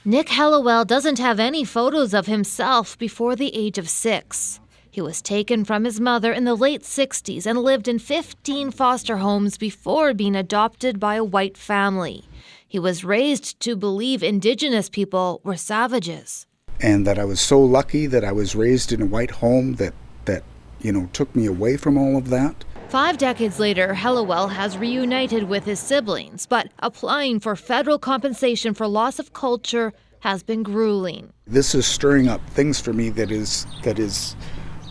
Nick Hallowell doesn't have any photos of himself before the age of 6. He was taken from his mother in the late 60s and lived in 15 foster homes before being adopted by a white family. He was raised to believe Indigenous people were savages. And that I was so lucky that I was raised in a white home that took me away from all of that. 5 decades later, Hallowell has reunited with his siblings, but applying for federal compensation for loss of culture has been grueling. This is stirring up things for me that is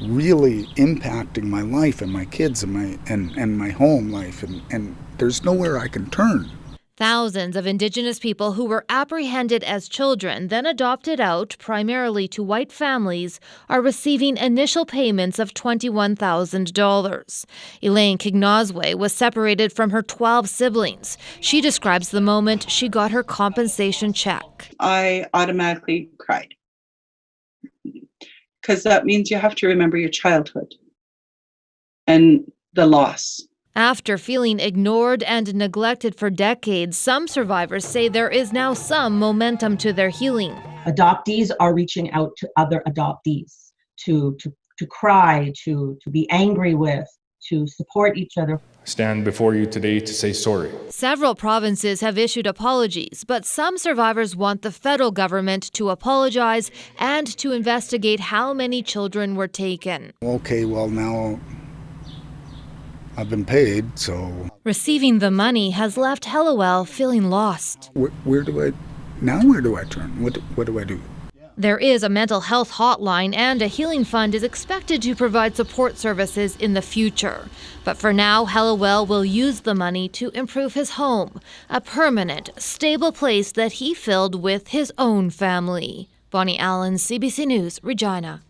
really impacting my life and my kids and my home life, and there's nowhere I can turn. Thousands of Indigenous people who were apprehended as children, then adopted out primarily to white families, are receiving initial payments of $21,000. Elaine Kignozwe was separated from her 12 siblings. She describes the moment she got her compensation check. I automatically cried, because that means you have to remember your childhood and the loss. After feeling ignored and neglected for decades, some survivors say there is now some momentum to their healing. Adoptees are reaching out to other adoptees to cry, to be angry with, to support each other. I stand before you today to say sorry. Several provinces have issued apologies, but some survivors want the federal government to apologize and to investigate how many children were taken. Okay, well, now I've been paid, so... Receiving the money has left Hallowell feeling lost. Where do I turn? What do I do? There is a mental health hotline, and a healing fund is expected to provide support services in the future. But for now, Hallowell will use the money to improve his home, a permanent, stable place that he filled with his own family. Bonnie Allen, CBC News, Regina.